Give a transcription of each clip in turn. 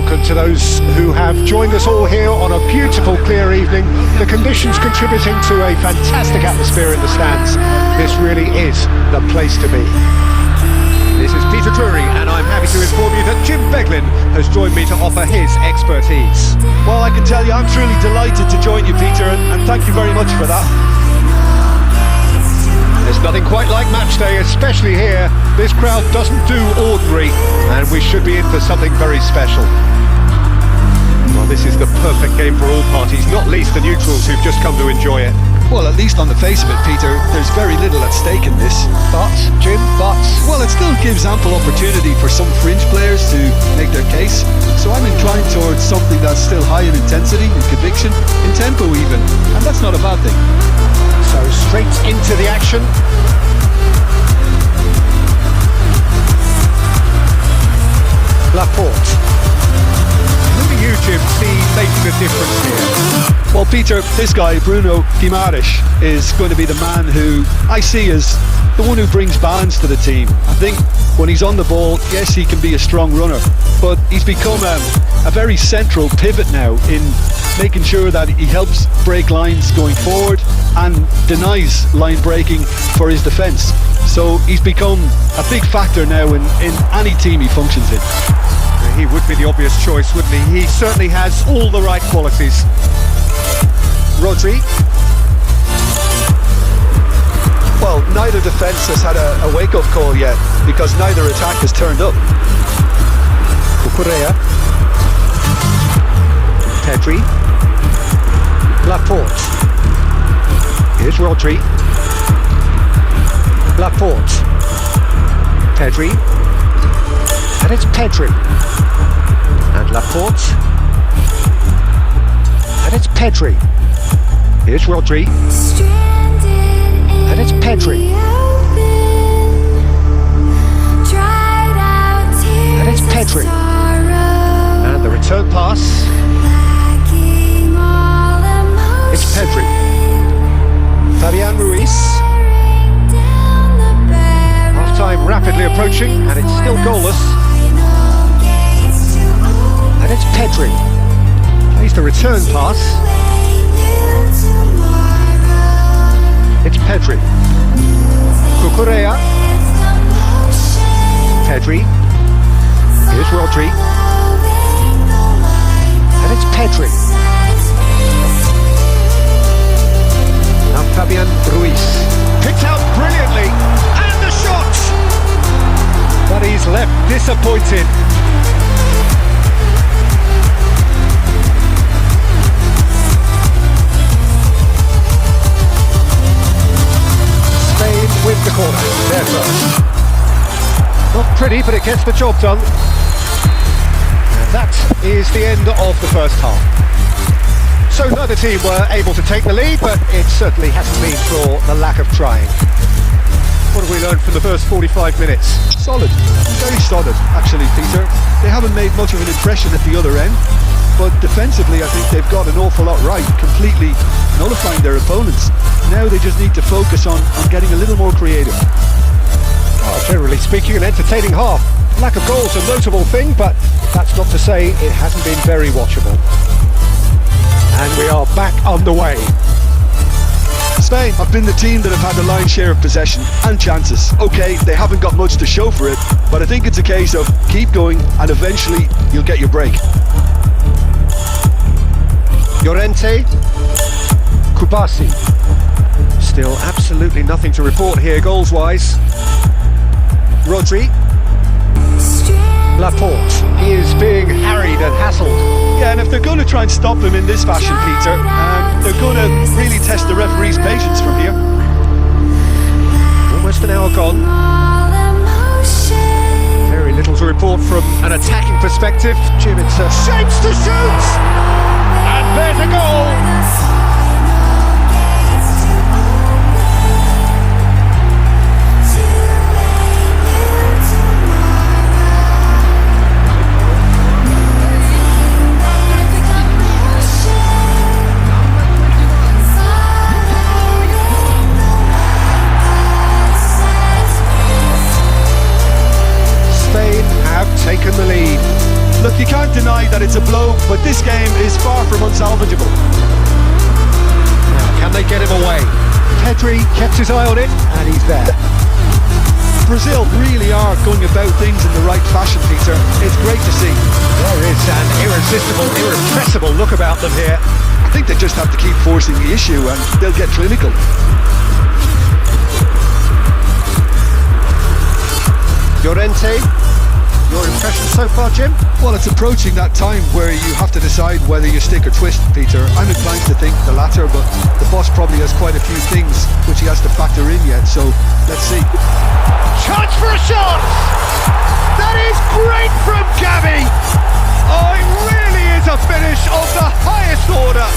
welcome to those who have joined us all here on a beautiful, clear evening. The conditions contributing to a fantastic atmosphere in the stands. This really is the place to be. This is Peter Drury, and I'm happy to inform you that Jim Beglin has joined me to offer his expertise. Well, I can tell you I'm truly delighted to join you, Peter, and thank you very much for that. There's nothing quite like match day, especially here. This crowd doesn't do ordinary, and we should be in for something very special. Well, this is the perfect game for all parties, not least the neutrals who've just come to enjoy it. Well, at least on the face of it, Peter, there's very little at stake in this. But, Jim, well, it still gives ample opportunity for some fringe players to make their case. So I'm inclined towards something that's still high in intensity, in conviction, in tempo even. And that's not a bad thing. So straight into the action. Laporte. Who do you, Jim, see making a difference here? Well, Peter, this guy, Bruno Guimaraes, is going to be the man who I see as the one who brings balance to the team. I think when he's on the ball, yes, he can be a strong runner, but he's become a very central pivot now in making sure that he helps break lines going forward and denies line breaking for his defence. So he's become a big factor now in any team he functions in. He would be the obvious choice, wouldn't he? He certainly has all the right qualities. Rodri. Well, neither defence has had a wake-up call yet, because neither attack has turned up. Cucurella. Pedri. Laporte. Here's Rodri. Laporte. Pedri. And it's Pedri. And Laporte. And it's Pedri. Here's Rodri. And it's Pedri. And it's Pedri. And the return pass. It's Pedri. Fabian Ruiz. Half-time rapidly approaching, and it's still goalless. And it's Pedri. Plays the return pass. It's Pedri. Cucurella. Pedri. Here's Rodri. And it's Pedri. Now Fabian Ruiz. Picked out brilliantly. And the shot! But he's left disappointed. With the corner, there first. Not pretty, but it gets the job done. And that is the end of the first half. So neither team were able to take the lead, but it certainly hasn't been for the lack of trying. What have we learned from the first 45 minutes? Solid, very solid, actually, Peter. They haven't made much of an impression at the other end, but defensively I think they've got an awful lot right, completely nullifying their opponents. Now they just need to focus on getting a little more creative. Oh, generally speaking, an entertaining half. Lack of goals a notable thing, but that's not to say it hasn't been very watchable. And we are back underway. Spain have been the team that have had the lion's share of possession and chances. Okay, they haven't got much to show for it, but I think it's a case of keep going and eventually you'll get your break. Llorente. Kubasi. Still absolutely nothing to report here goals-wise. Rodri. Laporte. He is being harried and hassled. Yeah, and if they're going to try and stop him in this fashion, Peter, they're going to really test the referee's patience from here. Almost an hour gone. Very little to report from an attacking perspective. Jim, it's shapes to shoot! And there's a goal! Taken the lead. Look, you can't deny that it's a blow, but this game is far from unsalvageable. Now, can they get him away? Pedri kept his eye on it, and he's there. Brazil really are going about things in the right fashion, Peter. It's great to see. There is an irresistible, irrepressible look about them here. I think they just have to keep forcing the issue and they'll get clinical. Llorente, your impression so far, Jim? Well, it's approaching that time where you have to decide whether you stick or twist, Peter. I'm inclined to think the latter, but the boss probably has quite a few things which he has to factor in yet, so let's see. Chance for a shot! That is great from Gavi! Oh, it really is a finish of the highest order!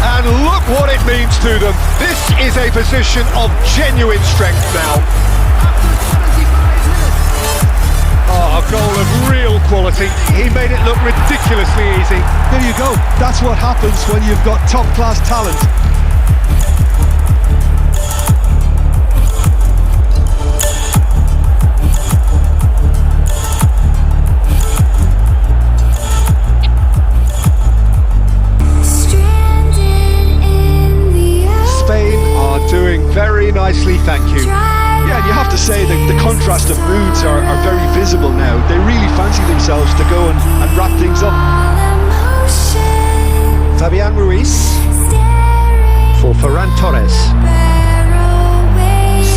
And look what it means to them. This is a position of genuine strength now. Oh, a goal of real quality. He made it look ridiculously easy. There you go. That's what happens when you've got top-class talent. Very nicely, thank you. Yeah, and you have to say that the contrast of moods are very visible now. They really fancy themselves to go and wrap things up. Fabian Ruiz for Ferran Torres.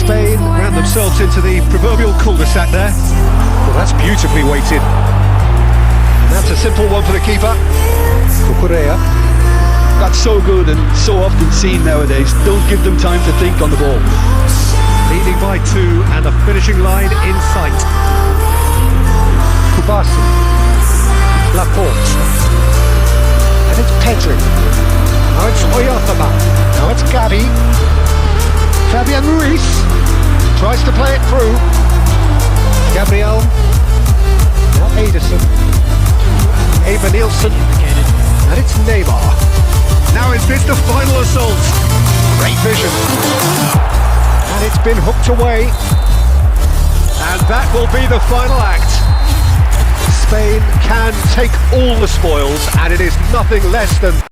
Spain ran themselves into the proverbial cul-de-sac there. Well, that's beautifully weighted. And that's a simple one for the keeper, for Correa. That's so good and so often seen nowadays. Don't give them time to think on the ball. Leading by 2 and the finishing line in sight. Kubasi, Laporte, and it's Pedri. Now it's Oyarzabal. Now it's Gavi. Fabian Ruiz tries to play it through. Gabriel. Now Ederson. Eva Nielsen. And it's Neymar. Now is this the final assault? Great vision. And it's been hooked away. And that will be the final act. Spain can take all the spoils, and it is nothing less than